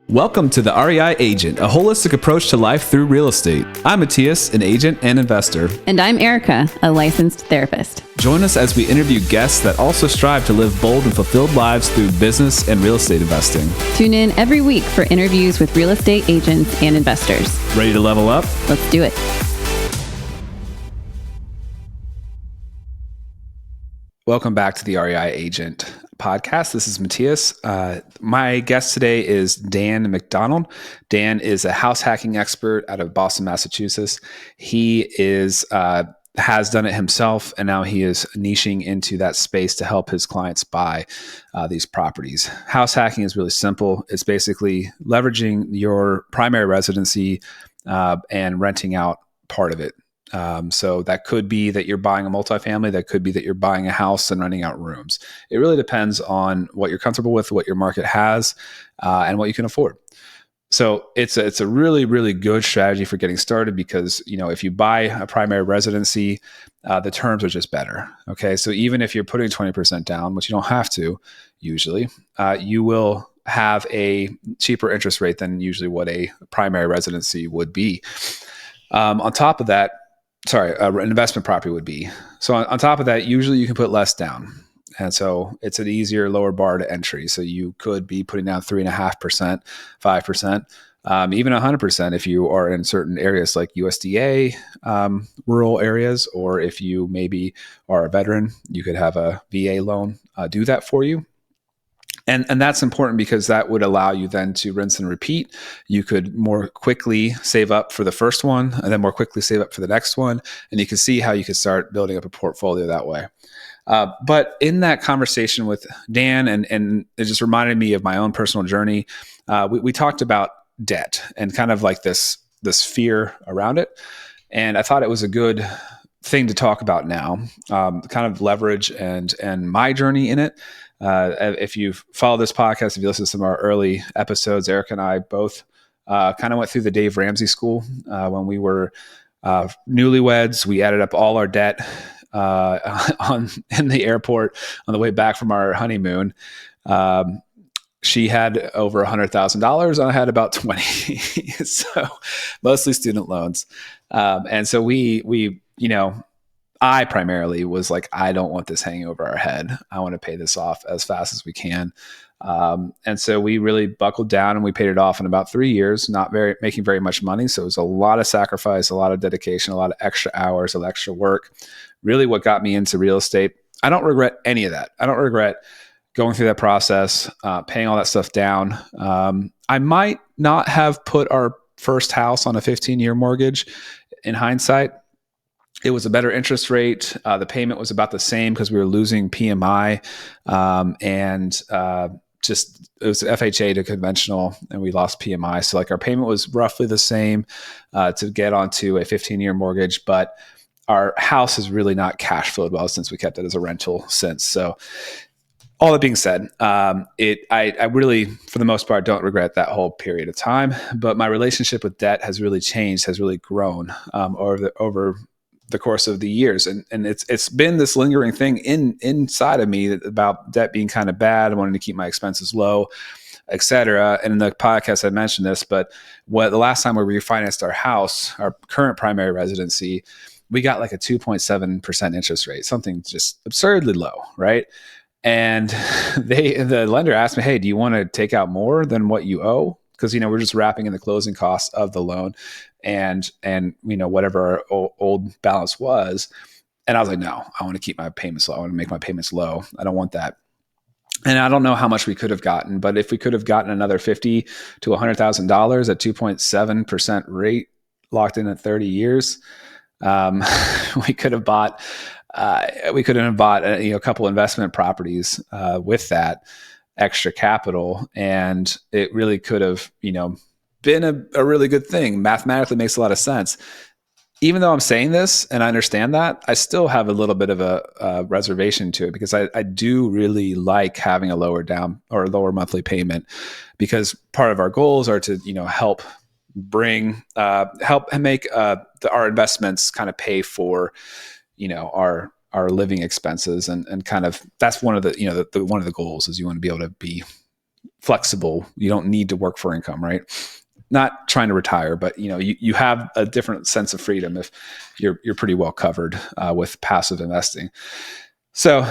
Welcome to the REI Agent, a holistic approach to life through real estate. I'm Mattias, an agent and investor. And I'm Erica, a licensed therapist. Join us as we interview guests that also strive to live bold and fulfilled lives through business and real estate investing. Tune in every week for interviews with real estate agents and investors. Ready to level up? Let's do it. Welcome back to the REI Agent podcast. This is Mattias. My guest today is Dan McDonald. Dan is a house hacking expert out of Boston, Massachusetts. He has done it himself, and now he is niching into that space to help his clients buy these properties. House hacking is really simple. It's basically leveraging your primary residency and renting out part of it. So that could be that you're buying a multifamily, that could be that you're buying a house and renting out rooms. It really depends on what you're comfortable with, what your market has, and what you can afford. So it's a really, really good strategy for getting started because, if you buy a primary residency, the terms are just better. Okay. So even if you're putting 20% down, which you don't have to usually, you will have a cheaper interest rate than usually what a primary residency would be. On top of that, an investment property would be. So on top of that, usually you can put less down. And so it's an easier, lower bar to entry. So you could be putting down 3.5%, 5%, even 100% if you are in certain areas like USDA, rural areas, or if you maybe are a veteran, you could have a VA loan do that for you. And that's important because that would allow you then to rinse and repeat. You could more quickly save up for the first one and then more quickly save up for the next one. And you can see how you could start building up a portfolio that way. But in that conversation with Dan, and it just reminded me of my own personal journey, we talked about debt and kind of like this fear around it. And I thought it was a good thing to talk about now, kind of leverage and my journey in it. If you follow this podcast, if you listen to some of our early episodes, Eric and I both kind of went through the Dave Ramsey school when we were newlyweds. We added up all our debt in the airport on the way back from our honeymoon. She had over $100,000 and I had about 20. So mostly student loans. And so we I primarily was like, I don't want this hanging over our head. I want to pay this off as fast as we can. And so we really buckled down and we paid it off in about 3 years, making very much money. So it was a lot of sacrifice, a lot of dedication, a lot of extra hours, of extra work. Really what got me into real estate. I don't regret any of that. I don't regret going through that process, paying all that stuff down. I might not have put our first house on a 15-year mortgage in hindsight. It was a better interest rate. The payment was about the same because we were losing PMI, and it was FHA to conventional, and we lost PMI. So like our payment was roughly the same to get onto a 15-year mortgage, but our house has really not cash flowed well since we kept it as a rental since. So all that being said, I really, for the most part, don't regret that whole period of time. But my relationship with debt has really changed, has really grown over the course of the years. And it's been this lingering thing inside of me about debt being kind of bad. I wanted to keep my expenses low, et cetera. And in the podcast, I mentioned this, but the last time we refinanced our house, our current primary residency, we got like a 2.7% interest rate, something just absurdly low, right? And the lender asked me, hey, do you want to take out more than what you owe? Because, we're just wrapping in the closing costs of the loan and whatever our old balance was. And I was like, no, I want to keep my payments low. I want to make my payments low. I don't want that. And I don't know how much we could have gotten, but if we could have gotten another $50,000 to $100,000 at 2.7% rate locked in at 30 years, we could have bought a couple investment properties with that extra capital, and it really could have been a really good thing. Mathematically makes a lot of sense. Even though I'm saying this and I understand that, I still have a little bit of a reservation to it because I do really like having a lower monthly payment, because part of our goals are to help make our investments kind of pay for our living expenses, and kind of that's one of the one of the goals is you want to be able to be flexible. You don't need to work for income, right? Not trying to retire, but you have a different sense of freedom if you're pretty well covered with passive investing. So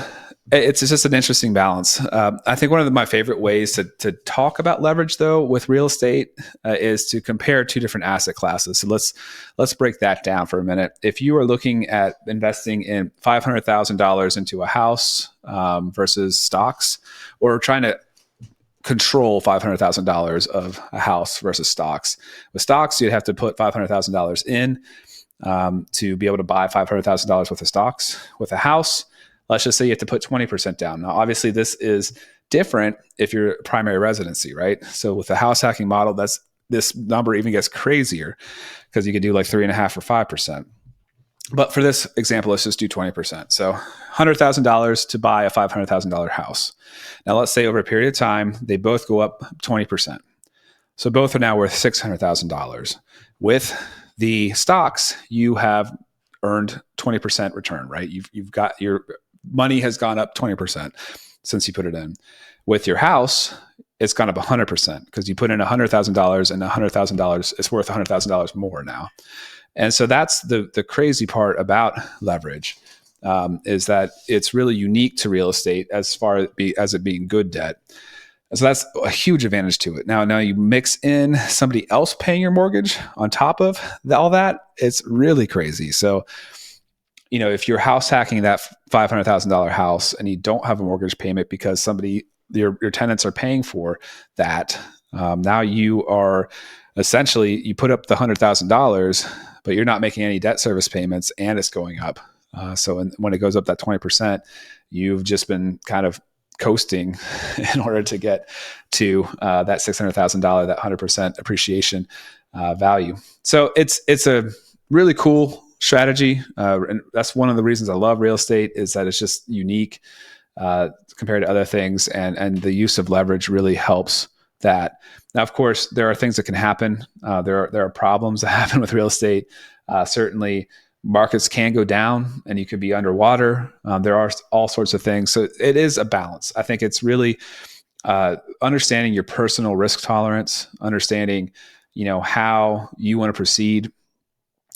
it's just an interesting balance. I think one of my favorite ways to talk about leverage, though, with real estate is to compare two different asset classes. So let's break that down for a minute. If you are looking at investing in $500,000 into a house versus stocks, or trying to control $500,000 of a house versus stocks. With stocks, you'd have to put $500,000 in to be able to buy $500,000 worth of stocks. With a house, let's just say you have to put 20% down. Now, obviously, this is different if you're primary residency, right? So with the house hacking model, this number even gets crazier because you could do like 3.5% or 5%. But for this example, let's just do 20%. So $100,000 to buy a $500,000 house. Now, let's say over a period of time, they both go up 20%. So both are now worth $600,000. With the stocks, you have earned 20% return, right? You've got your money has gone up 20% since you put it in. With your house, it's gone up 100% because you put in $100,000 and $100,000 is worth $100,000 more now. And so that's the crazy part about leverage, is that it's really unique to real estate as far as it being good debt. And so that's a huge advantage to it. Now you mix in somebody else paying your mortgage on top of all that, it's really crazy. So, if you're house hacking that $500,000 house and you don't have a mortgage payment because your tenants are paying for that, now you are essentially, you put up the $100,000, but you're not making any debt service payments and it's going up. So when it goes up that 20%, you've just been kind of coasting in order to get to that $600,000, that 100% appreciation value. So it's a really cool strategy. And that's one of the reasons I love real estate, is that it's just unique compared to other things. And the use of leverage really helps that. Now, of course, there are things that can happen. There are problems that happen with real estate. Certainly, markets can go down and you could be underwater. There are all sorts of things. So it is a balance. I think it's really understanding your personal risk tolerance, understanding, how you want to proceed.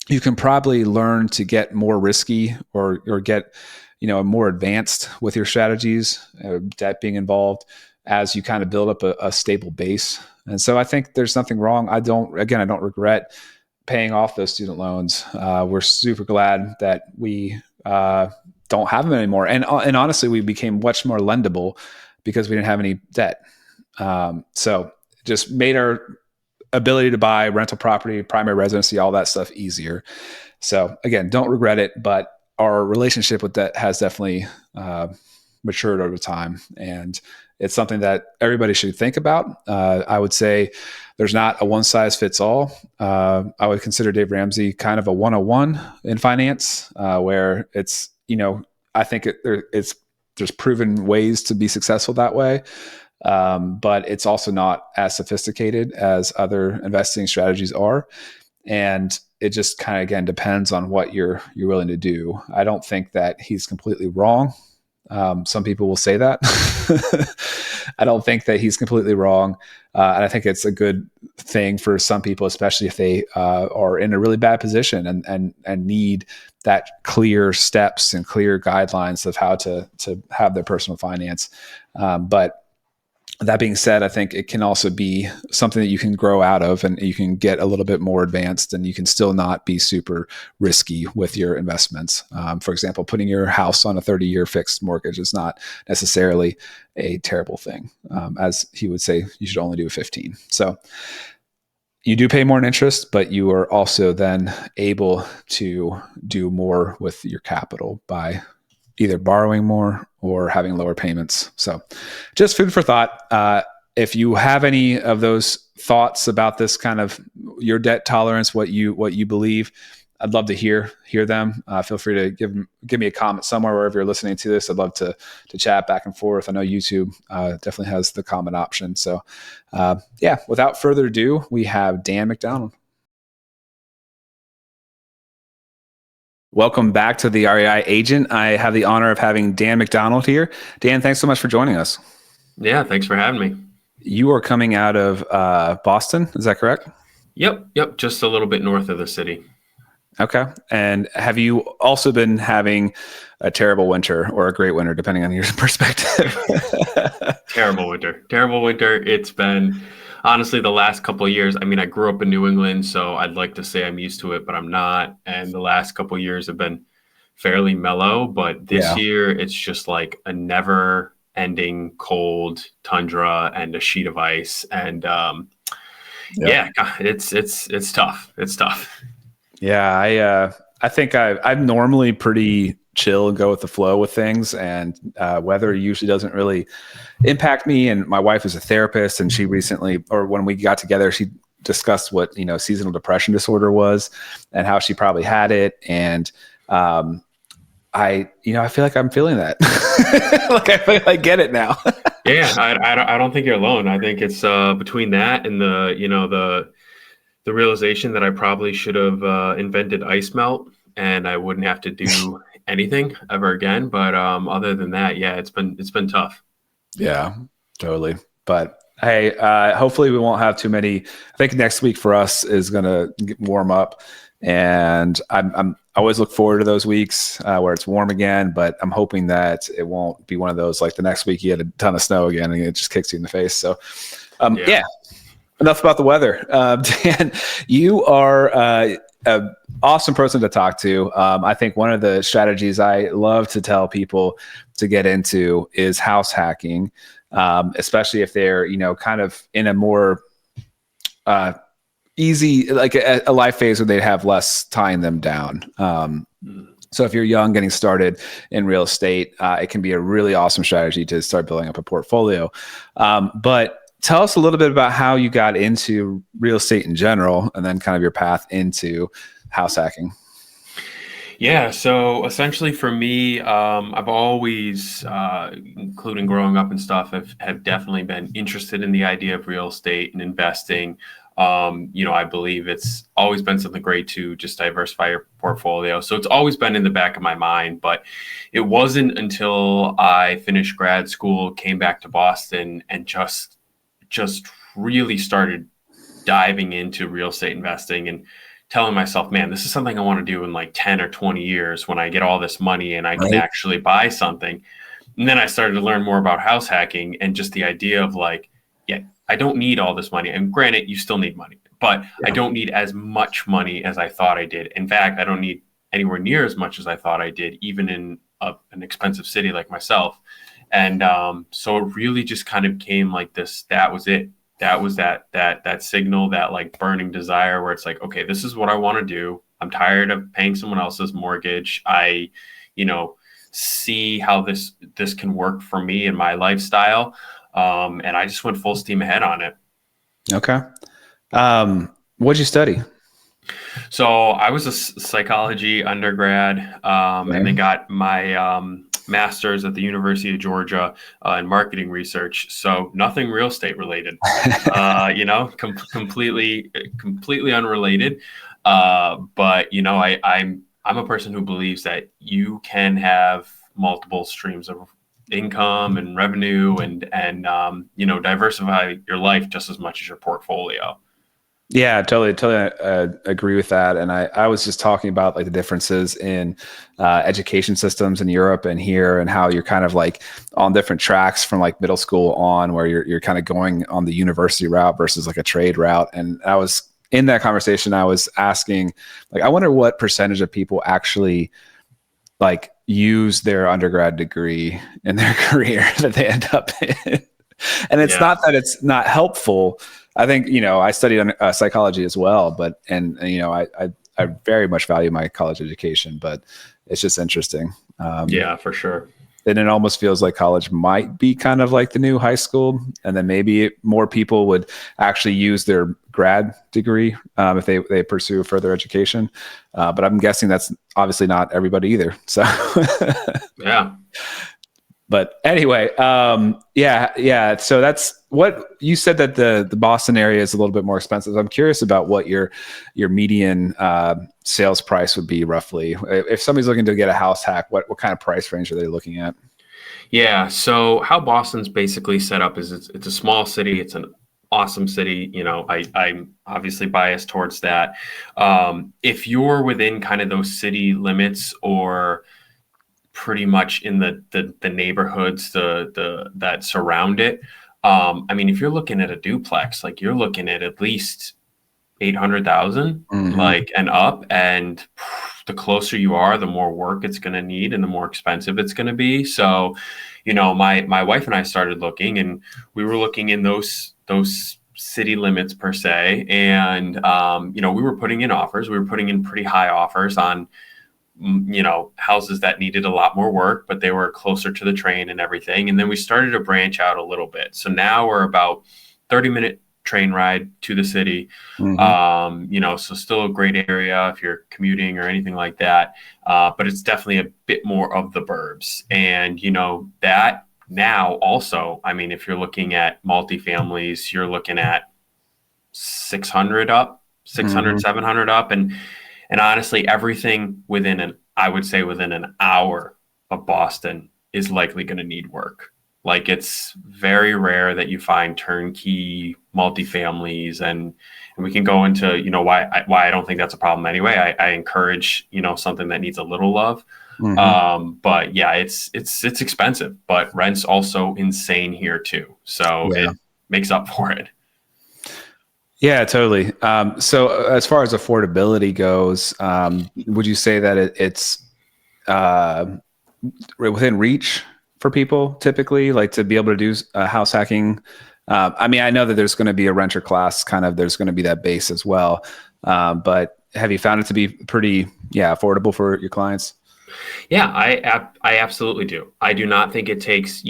You can probably learn to get more risky or get, more advanced with your strategies, debt being involved, as you kind of build up a stable base. And so I think there's nothing wrong. I don't regret paying off those student loans. We're super glad that we don't have them anymore. And honestly, we became much more lendable because we didn't have any debt. So it just made our ability to buy rental property, primary residency, all that stuff easier. So again, don't regret it, but our relationship with that has definitely matured over time. And it's something that everybody should think about. I would say there's not a one size fits all. I would consider Dave Ramsey kind of a 101 in finance, where it's, I think there's proven ways to be successful that way. But it's also not as sophisticated as other investing strategies are. And it just kind of, again, depends on what you're willing to do. I don't think that he's completely wrong. Some people will say that. I don't think that he's completely wrong. And I think it's a good thing for some people, especially if they are in a really bad position and need that clear steps and clear guidelines of how to have their personal finance. But that being said, I think it can also be something that you can grow out of, and you can get a little bit more advanced, and you can still not be super risky with your investments. For example, putting your house on a 30-year fixed mortgage is not necessarily a terrible thing. As he would say, you should only do 15. So you do pay more in interest, but you are also then able to do more with your capital by either borrowing more or having lower payments. So just food for thought. If you have any of those thoughts about this kind of your debt tolerance, what you believe, I'd love to hear them. Feel free to give me a comment somewhere wherever you're listening to this. I'd love to chat back and forth. I know YouTube definitely has the comment option. So without further ado, we have Dan McDonald. Welcome back to the REI Agent. I have the honor of having Dan McDonald here. Dan, thanks so much for joining us. Yeah, thanks for having me. You are coming out of Boston, is that correct? Yep. Just a little bit north of the city. Okay. And have you also been having a terrible winter or a great winter, depending on your perspective? Terrible winter. It's been honestly the last couple of years. I mean, I grew up in New England, so I'd like to say I'm used to it, but I'm not. And the last couple of years have been fairly mellow, but this year it's just like a never ending cold tundra and a sheet of ice. And yeah, it's tough. It's tough. Yeah, I think I'm normally pretty chill and go with the flow with things, and weather usually doesn't really impact me. And my wife is a therapist, and she recently, or when we got together, she discussed what seasonal depression disorder was and how she probably had it. And I feel like I'm feeling that. Like I feel like I get it now. Yeah, I don't think you're alone. I think it's between that and the realization that I probably should have invented ice melt and I wouldn't have to do anything ever again. But other than that, yeah, it's been tough. Yeah, totally. But hey, hopefully we won't have too many. I think next week for us is going to warm up, and I always look forward to those weeks where it's warm again. But I'm hoping that it won't be one of those like the next week you had a ton of snow again and it just kicks you in the face. So yeah. Enough about the weather. Dan, you are an awesome person to talk to. I think one of the strategies I love to tell people to get into is house hacking, especially if they're, kind of in a more easy, like a life phase where they have less tying them down. So if you're young, getting started in real estate, it can be a really awesome strategy to start building up a portfolio. But tell us a little bit about how you got into real estate in general, and then kind of your path into house hacking. Yeah, so essentially for me, I've always, including growing up and stuff, have definitely been interested in the idea of real estate and investing. I believe it's always been something great to just diversify your portfolio. So it's always been in the back of my mind, but it wasn't until I finished grad school, came back to Boston, and just really started diving into real estate investing and telling myself, man, this is something I want to do in like 10 or 20 years when I get all this money and I can actually buy something. And then I started to learn more about house hacking and just the idea of like, yeah, I don't need all this money. And granted, you still need money, but I don't need as much money as I thought I did. In fact, I don't need anywhere near as much as I thought I did, even in an expensive city like myself. And so it really just kind of came like this. That was it. That was that signal, that like burning desire where it's like, okay, this is what I want to do. I'm tired of paying someone else's mortgage. I, see how this can work for me and my lifestyle. And I just went full steam ahead on it. Okay. What'd you study? So I was a psychology undergrad, and then got my master's at the University of Georgia in marketing research. So nothing real estate related, completely unrelated. But I'm a person who believes that you can have multiple streams of income and revenue and diversify your life just as much as your portfolio. Yeah, totally agree with that. And I was just talking about like the differences in education systems in Europe and here, and how you're kind of like on different tracks from like middle school on, where you're kind of going on the university route versus like a trade route. And I was in that conversation, I was asking, like, I wonder what percentage of people actually like use their undergrad degree in their career that they end up in. And it's not that it's not helpful. I think, I studied psychology as well, but I very much value my college education, but it's just interesting. Yeah, for sure. And it almost feels like college might be kind of like the new high school. And then maybe more people would actually use their grad degree if they pursue further education. But I'm guessing that's obviously not everybody either. So yeah. But anyway, yeah. So that's what you said, that the Boston area is a little bit more expensive. I'm curious about what your median sales price would be roughly. If somebody's looking to get a house hack, what kind of price range are they looking at? Yeah. So how Boston's basically set up is it's a small city. It's an awesome city. I'm obviously biased towards that. If you're within kind of those city limits or pretty much in the neighborhoods, that surround it, I mean, if you're looking at a duplex, like you're looking at least 800,000, Mm-hmm. like, and up. And the closer you are, the more work it's going to need and the more expensive it's going to be. So, my wife and I started looking, and we were looking in those city limits per se. And, we were putting in offers. We were putting in pretty high offers on, houses that needed a lot more work, but they were closer to the train and everything. And then we started to branch out a little bit. So now we're about 30-minute train ride to the city. Mm-hmm. So still a great area if you're commuting or anything like that. But it's definitely a bit more of the burbs. And, that now also, I mean, if you're looking at multifamilies, you're looking at 600 up, 600, Mm-hmm. 700 up. And honestly, everything I would say within an hour of Boston is likely going to need work. Like, it's very rare that you find turnkey multifamilies, and we can go into, why I don't think that's a problem anyway. I encourage, something that needs a little love. Mm-hmm. But yeah, it's expensive, but rent's also insane here too. So Yeah. it makes up for it. Yeah, totally. So as far as affordability goes, would you say that it's uh, within reach for people typically, like to be able to do house hacking? I mean, I know that there's going to be a renter class, kind of. There's going to be that base as well. But have you found it to be pretty, affordable for your clients? Yeah, I absolutely do. I do not think it takes,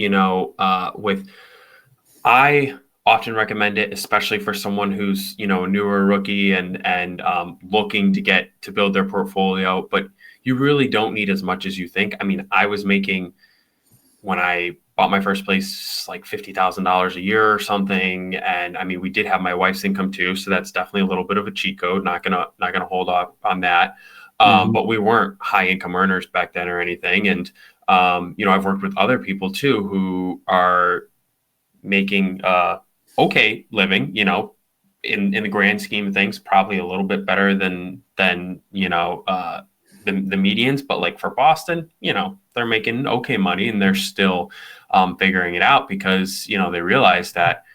I often recommend it, especially for someone who's, a newer rookie and looking to build their portfolio. But you really don't need as much as you think. I mean, I was making, when I bought my first place, like $50,000 a year or something. And I mean, we did have my wife's income too, so that's definitely a little bit of a cheat code. Not gonna hold up on that. Mm-hmm. But we weren't high income earners back then or anything. And I've worked with other people too who are making okay living, in the grand scheme of things, probably a little bit better than the medians. But like for Boston, they're making okay money, and they're still figuring it out because they realize that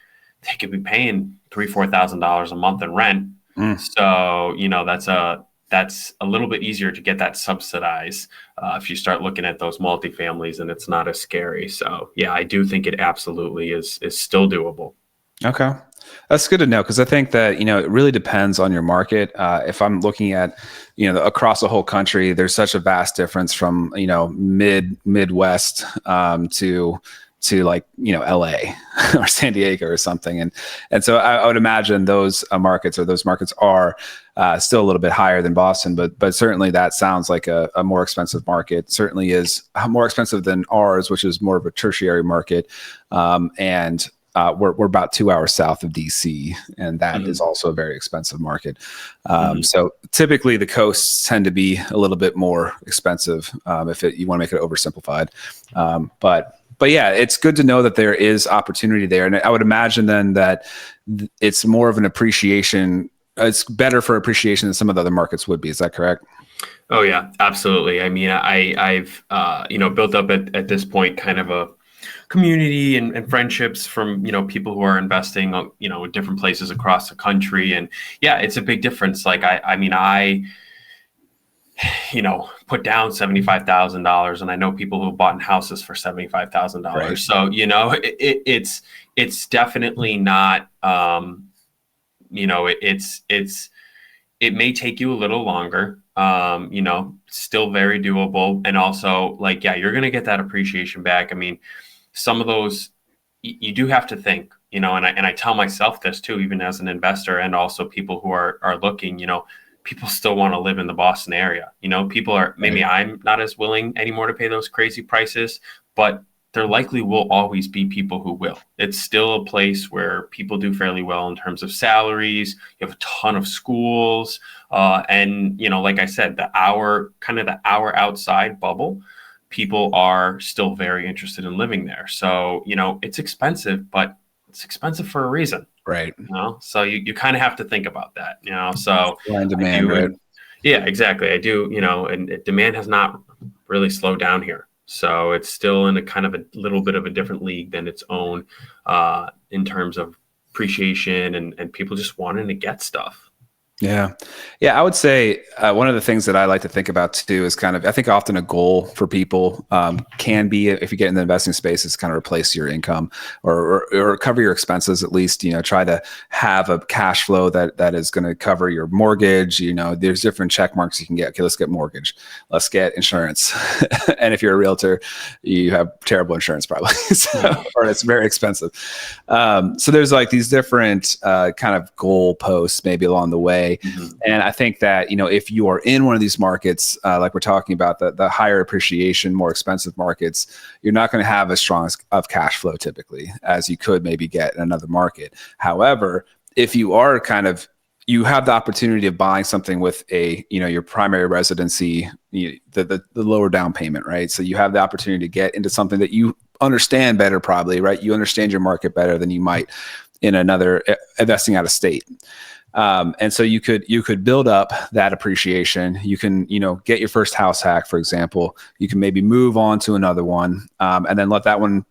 they could be paying $3,000-4,000 a month in rent. Mm. So that's a little bit easier to get that subsidized if you start looking at those multifamilies, and it's not as scary. So yeah, I do think it absolutely is still doable. Okay. That's good to know, because I think that, it really depends on your market. If I'm looking at, across the whole country, there's such a vast difference from, Midwest to like, LA or San Diego or something. And so I would imagine those markets are still a little bit higher than Boston, but certainly that sounds like a more expensive market. Certainly is more expensive than ours, which is more of a tertiary market. And we're about 2 hours south of DC, and that is Mhm. also a very expensive market. Mhm. So typically the coasts tend to be a little bit more expensive if you want to make it oversimplified. But yeah, it's good to know that there is opportunity there, and I would imagine then that it's more of an appreciation. It's better for appreciation than some of the other markets would be. Is that correct? Oh yeah, absolutely. I mean, I've built up at this point kind of a community and friendships from people who are investing in different places across the country. And yeah, it's a big difference. Like I mean, I put down $75,000, and I know people who have bought in houses for Right. $75,000. So it's definitely not it may take you a little longer, still very doable. And also, like, yeah, you're going to get that appreciation back. I mean, some of those, you do have to think, and I tell myself this too, even as an investor, and also people who are looking, people still want to live in the Boston area. People are, maybe Right. I'm not as willing anymore to pay those crazy prices, but there likely will always be people who will. It's still a place where people do fairly well in terms of salaries. You have a ton of schools. And, like I said, the hour outside bubble, people are still very interested in living there. So, it's expensive, but it's expensive for a reason. Right. So you kind of have to think about that, so Supply and I demand, do, right? yeah, exactly. I do, and demand has not really slowed down here. So it's still in a kind of a little bit of a different league than its own in terms of appreciation and people just wanting to get stuff. Yeah. Yeah. I would say one of the things that I like to think about too is kind of, I think often a goal for people can be, if you get in the investing space, is kind of replace your income or cover your expenses, at least, try to have a cash flow that is going to cover your mortgage. There's different check marks you can get. Okay, let's get mortgage. Let's get insurance. And if you're a realtor, you have terrible insurance probably, or it's very expensive. So there's like these different kind of goal posts maybe along the way. Mm-hmm. And I think that, if you are in one of these markets, like we're talking about, the higher appreciation, more expensive markets, you're not going to have as strong of cash flow typically as you could maybe get in another market. However, if you are you have the opportunity of buying something with your primary residency, the lower down payment, right? So you have the opportunity to get into something that you understand better, probably, right? You understand your market better than you might in another investing out of state. And so you could build up that appreciation. You can, get your first house hack, for example. You can maybe move on to another one, and then let that one,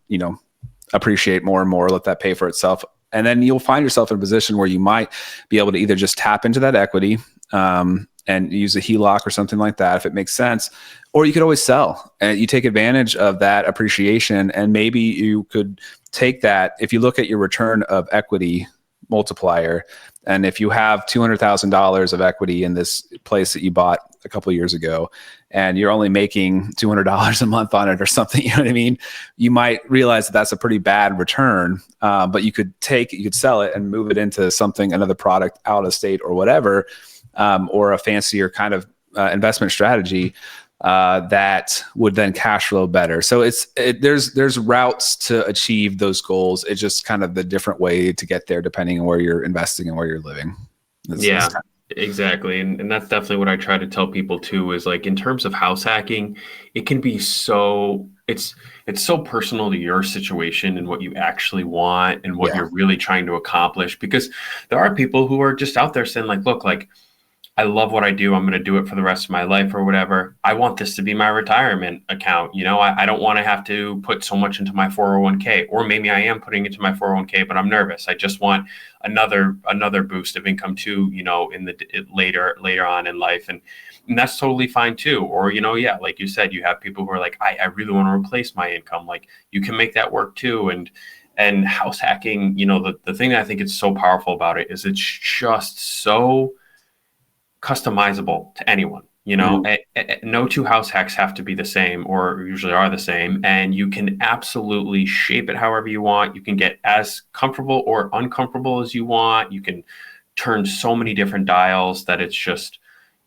appreciate more and more, let that pay for itself. And then you'll find yourself in a position where you might be able to either just tap into that equity, and use a HELOC or something like that, if it makes sense, or you could always sell and you take advantage of that appreciation. And maybe you could take that, if you look at your return of equity multiplier, and if you have $200,000 of equity in this place that you bought a couple of years ago, and you're only making $200 a month on it or something, you know what I mean? You might realize that that's a pretty bad return, but you could sell it and move it into something, another product out of state or whatever, or a fancier kind of investment strategy that would then cash flow better. So there's routes to achieve those goals. It's just kind of the different way to get there depending on where you're investing and where you're living. Exactly. And that's definitely what I try to tell people too, is like, in terms of house hacking, it can be it's so personal to your situation and what you actually want and what you're really trying to accomplish, because there are people who are just out there saying like, look, like, I love what I do. I'm going to do it for the rest of my life or whatever. I want this to be my retirement account. I don't want to have to put so much into my 401k, or maybe I am putting into my 401k, but I'm nervous. I just want another boost of income too, in the later on in life. And that's totally fine too. Or, like you said, you have people who are like, I really want to replace my income. Like, you can make that work too. And house hacking, the thing that I think is so powerful about it is it's just so customizable to anyone. No two house hacks have to be the same, or usually are the same, and you can absolutely shape it however you want. You can get as comfortable or uncomfortable as you want. You can turn so many different dials that it's just,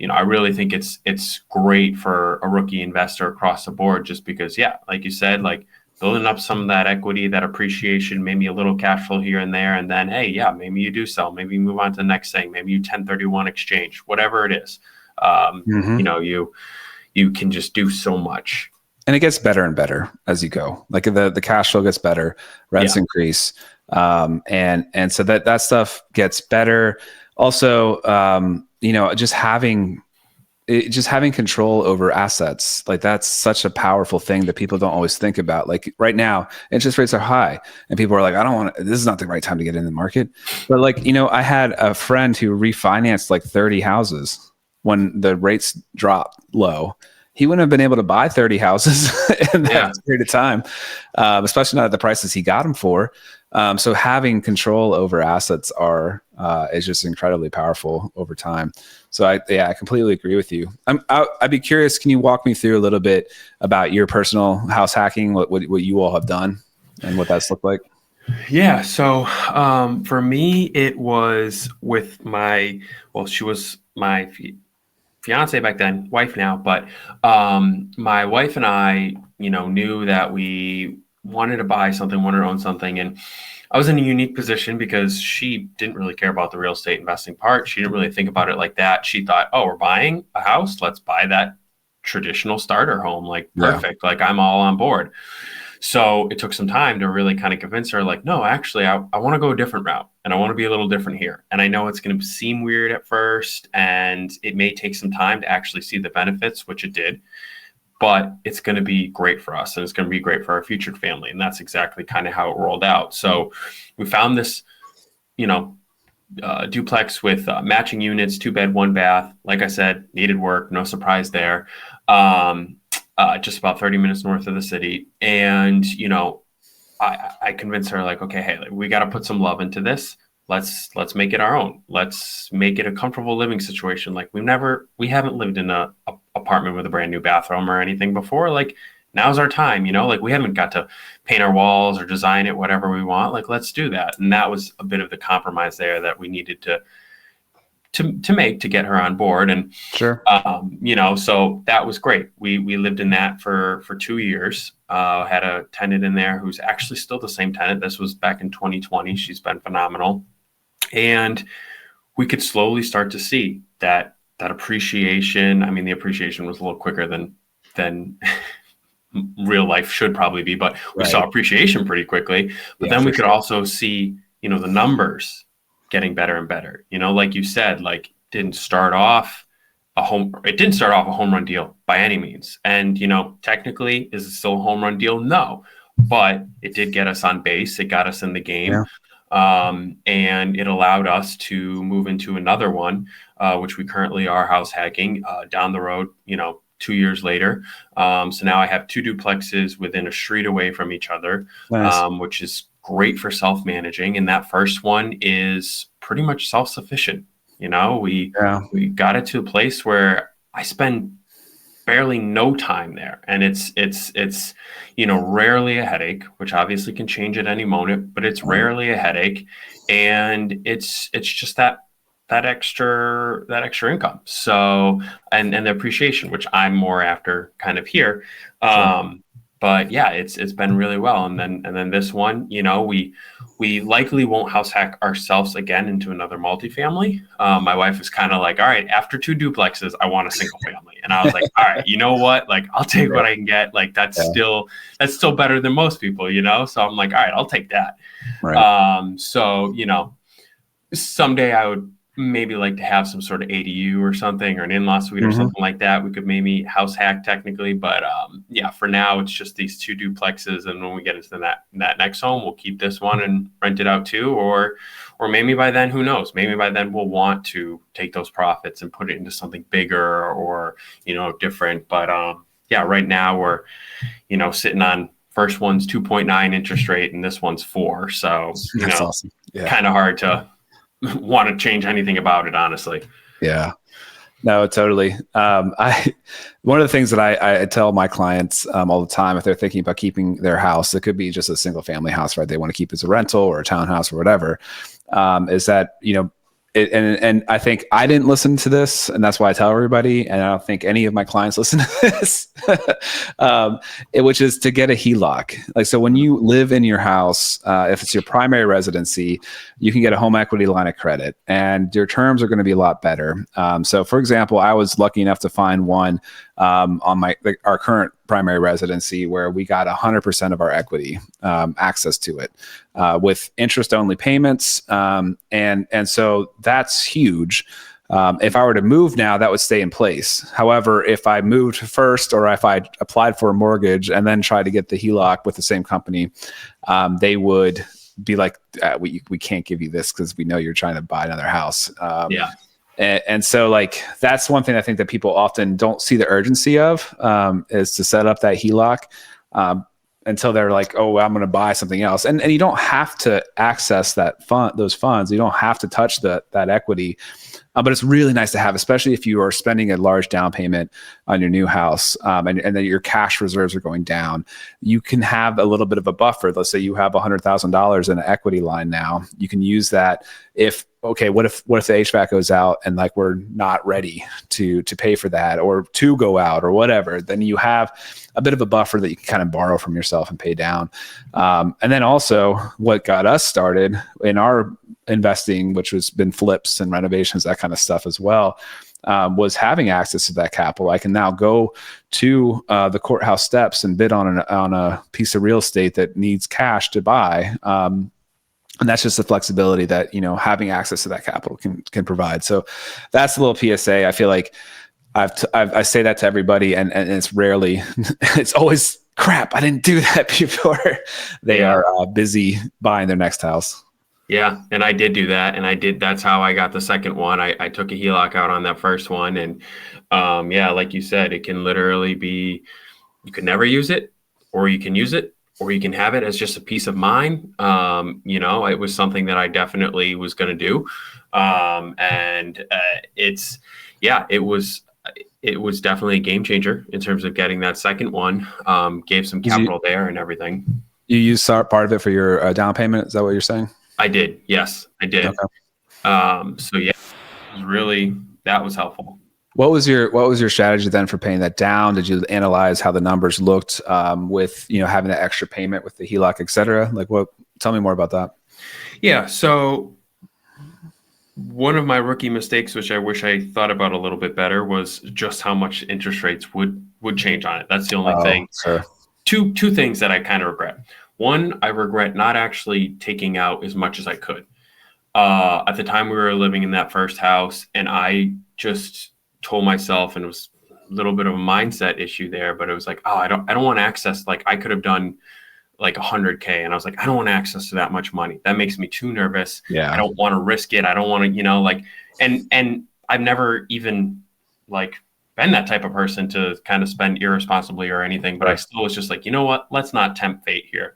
I really think it's great for a rookie investor across the board, just because, like you said, like, building up some of that equity, that appreciation, maybe a little cash flow here and there. And then, maybe you do sell, maybe you move on to the next thing, maybe you 1031 exchange, whatever it is. You can just do so much. And it gets better and better as you go. Like the cash flow gets better, rents increase. And so that stuff gets better. Also, just having control over assets, like, that's such a powerful thing that people don't always think about. Like, right now, interest rates are high and people are like, this is not the right time to get in the market. But like, I had a friend who refinanced like 30 houses when the rates dropped low. He wouldn't have been able to buy 30 houses in that period of time, especially not at the prices he got them for. So having control over assets is just incredibly powerful over time. So I completely agree with you. I'd be curious, can you walk me through a little bit about your personal house hacking, what you all have done and what that's looked like? Yeah. So for me, it was with she was my fiance back then, wife now, but my wife and I, knew that we wanted to buy something, wanted to own something. And I was in a unique position because she didn't really care about the real estate investing part. She didn't really think about it like that. She thought, oh, we're buying a house, let's buy that traditional starter home. Like, Yeah. perfect. Like, I'm all on board. So it took some time to really kind of convince her, like, no, actually, I want to go a different route, and I want to be a little different here. And I know it's going to seem weird at first, and it may take some time to actually see the benefits, which it did, but it's going to be great for us, and it's going to be great for our future family. And that's exactly kind of how it rolled out. So we found this, duplex with matching units, 2 bed, 1 bath. Like I said, needed work, no surprise there. Just about 30 minutes north of the city. And, I convinced her, like, okay, hey, like, we got to put some love into this. Let's make it our own. Let's make it a comfortable living situation. Like, we haven't lived in a apartment with a brand new bathroom or anything before. Like, now's our time, like, we haven't got to paint our walls or design it, whatever we want. Like, let's do that. And that was a bit of the compromise there that we needed to make to get her on board. And, Sure. So that was great. We lived in that for 2 years, had a tenant in there who's actually still the same tenant. This was back in 2020. She's been phenomenal. And we could slowly start to see that appreciation. I mean, the appreciation was a little quicker than real life should probably be, but we saw appreciation pretty quickly. But then we could also see, the numbers getting better and better. Like you said, like, it didn't start off a home run deal by any means. And, technically, is it still a home run deal? No, but it did get us on base. It got us in the game. Yeah. And it allowed us to move into another one, which we currently are house hacking down the road, 2 years later. So now I have 2 duplexes within a street away from each other, Nice. which is great for self-managing. And that first one is pretty much self-sufficient. We got it to a place where I spend barely no time there. And it's rarely a headache, which obviously can change at any moment, but it's rarely a headache. And it's just that extra income. So, and the appreciation, which I'm more after kind of here. But yeah, it's been really well. And then this one, we likely won't house hack ourselves again into another multifamily. My wife is kind of like, all right, after 2 duplexes, I want a single family. And I was like, all right, you know what? Like, I'll take what I can get. Like, that's still better than most people, So I'm like, all right, I'll take that. Right. So, someday I would maybe like to have some sort of ADU or something, or an in-law suite or something like that. We could maybe house hack technically, but for now it's just these 2 duplexes. And when we get into that next home, we'll keep this one and rent it out too, or maybe by then, who knows? Maybe by then we'll want to take those profits and put it into something bigger or different. But right now we're sitting on first one's 2.9 interest rate and this one's 4. So That's awesome. Yeah. Kind of hard to want to change anything about it, honestly. Yeah, no, totally. One of the things that I tell my clients all the time, if they're thinking about keeping their house, it could be just a single family house, right? They want to keep it as a rental or a townhouse or whatever, is that, and I think I didn't listen to this, and that's why I tell everybody, and I don't think any of my clients listen to this, which is to get a HELOC. Like, so when you live in your house, if it's your primary residency, you can get a home equity line of credit, and your terms are going to be a lot better. So for example, I was lucky enough to find one on our current primary residency where we got 100% of our equity access to it with interest only payments. And so that's huge. If I were to move now, that would stay in place. However, if I moved first, or if I applied for a mortgage and then tried to get the HELOC with the same company, they would be like, we can't give you this because we know you're trying to buy another house. And so, like, that's one thing I think that people often don't see the urgency of, is to set up that HELOC until they're like, oh, I'm going to buy something else. And you don't have to access those funds. You don't have to touch that equity. But it's really nice to have, especially if you are spending a large down payment on your new house, and then your cash reserves are going down. You can have a little bit of a buffer. Let's say you have $100,000 in an equity line now. You can use that what if the HVAC goes out and, like, we're not ready to pay for that, or to go out or whatever, then you have a bit of a buffer that you can kind of borrow from yourself and pay down. And then also what got us started in our investing, which has been flips and renovations, that kind of stuff as well, was having access to that capital. I can now go to the courthouse steps and bid on a piece of real estate that needs cash to buy. And that's just the flexibility that, having access to that capital can provide. So that's a little PSA. I feel like I say that to everybody, and it's rarely, it's always crap. I didn't do that before they are busy buying their next house. Yeah. And I did do that. And that's how I got the second one. I took a HELOC out on that first one. And like you said, it can literally be, you can never use it, or you can use it, or you can have it as just a peace of mind. It was something that I definitely was going to do. It was definitely a game changer in terms of getting that second one. Gave some capital there and everything. You used part of it for your down payment. Is that what you're saying? I did. Yes, I did. Okay. It was really, that was helpful. What was your strategy then for paying that down? Did you analyze how the numbers looked with having that extra payment with the HELOC, et cetera? Tell me more about that. Yeah. So one of my rookie mistakes, which I wish I thought about a little bit better, was just how much interest rates would change on it. That's the only thing. Sure. Two things that I kind of regret. One, I regret not actually taking out as much as I could. At the time we were living in that first house, and I just told myself, and it was a little bit of a mindset issue there, but it was like, I don't want access. Like, I could have done like $100K, and I was like, I don't want access to that much money. That makes me too nervous. Yeah. I don't want to risk it. I don't want to, and I've never even been that type of person to kind of spend irresponsibly or anything, but I still was just like, you know what, let's not tempt fate here.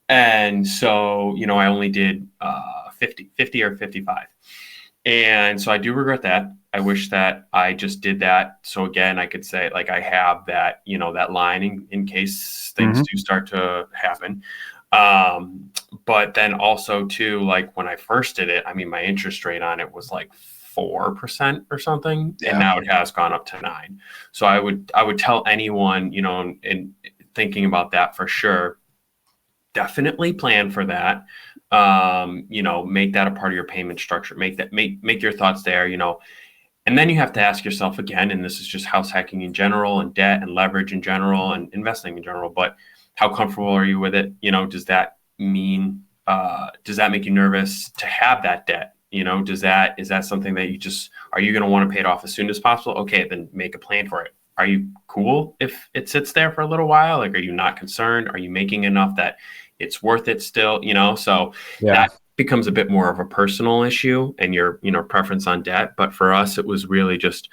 And so, I only did 50 or 55. And so I do regret that. I wish that I just did that. So again, I could say I have that, that line in case things do start to happen. But then also too, when I first did it, my interest rate on it was 4% or something. Yeah. And now it has gone up to 9%. So I would tell anyone, and thinking about that for sure, definitely plan for that. Make that a part of your payment structure, make your thoughts there, and then you have to ask yourself again, and this is just house hacking in general and debt and leverage in general and investing in general, but how comfortable are you with it? Does that make you nervous to have that debt? Is that something that are you going to want to pay it off as soon as possible? Okay, then make a plan for it. Are you cool if it sits there for a little while? Are you not concerned? Are you making enough that it's worth it still? So that becomes a bit more of a personal issue and your, preference on debt. But for us, it was really just,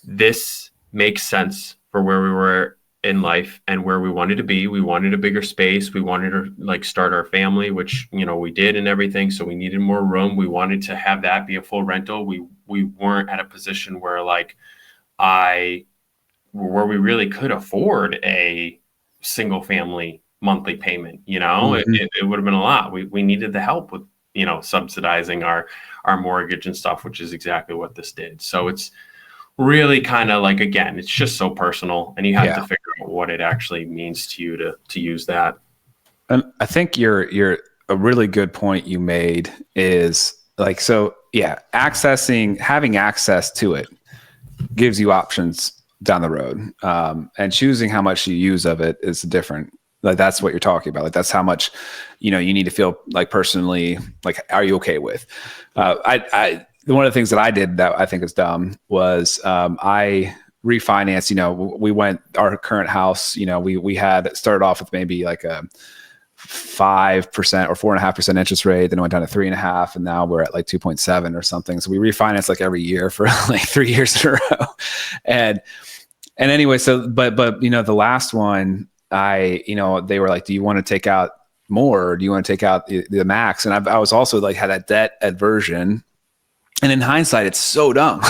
this makes sense for where we were in life and where we wanted to be. We wanted a bigger space. We wanted to start our family, which, we did and everything. So we needed more room. We wanted to have that be a full rental. We weren't at a position where where we really could afford a single family monthly payment. It would have been a lot. We needed the help with, subsidizing our mortgage and stuff, which is exactly what this did. So it's really kind of again, it's just so personal, and you have to figure out what it actually means to you to use that. And I think you're a really good point you made is having access to it gives you options down the road. And choosing how much you use of it is different. That's what you're talking about. That's how much, you need to feel personally, are you okay with? One of the things that I did that I think is dumb was I refinanced. Our current house, we had started off with maybe a 5% or 4.5% interest rate. Then it went down to 3.5%, and now we're at 2.7 or something. So we refinanced every year for 3 years in a row. And anyway, but the last one, they were do you want to take out more? Or do you want to take out the max? And I was also had that debt aversion. And in hindsight, it's so dumb.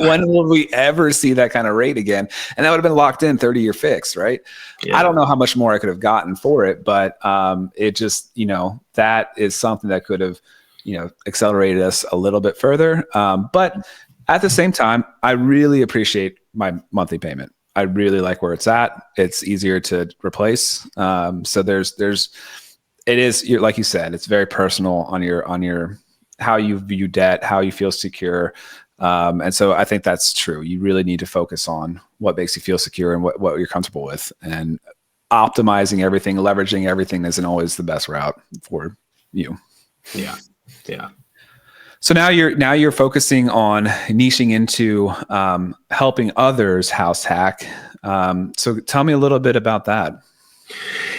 When will we ever see that kind of rate again? And that would have been locked in 30-year fixed, right? Yeah. I don't know how much more I could have gotten for it, but it just, that is something that could have, accelerated us a little bit further. But at the same time, I really appreciate my monthly payment. I really like where it's at. It's easier to replace. So it is, like you said, it's very personal on your how you view debt, how you feel secure. And so I think that's true. You really need to focus on what makes you feel secure and what you're comfortable with, and optimizing everything, leveraging everything isn't always the best route for you. Yeah. Yeah. So now you're focusing on niching into helping others house hack. So tell me a little bit about that.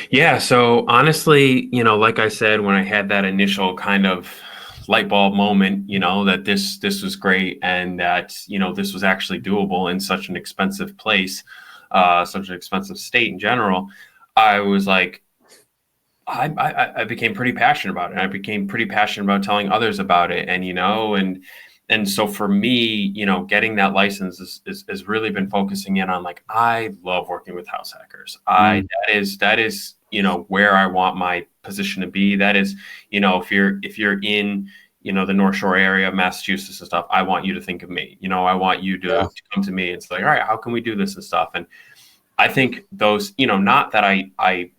Yeah. So honestly, like I said, when I had that initial kind of light bulb moment, that this was great, and that, this was actually doable in such an expensive place, such an expensive state in general, I was like, I became pretty passionate about it. I became pretty passionate about telling others about it. And so for me, getting that license is really been focusing in on, like, I love working with house hackers. That is, where I want my position to be. That is, if you're in, the North Shore area of Massachusetts and stuff, I want you to think of me. I want you to come to me and say, like, all right, how can we do this and stuff? And I think those, not that I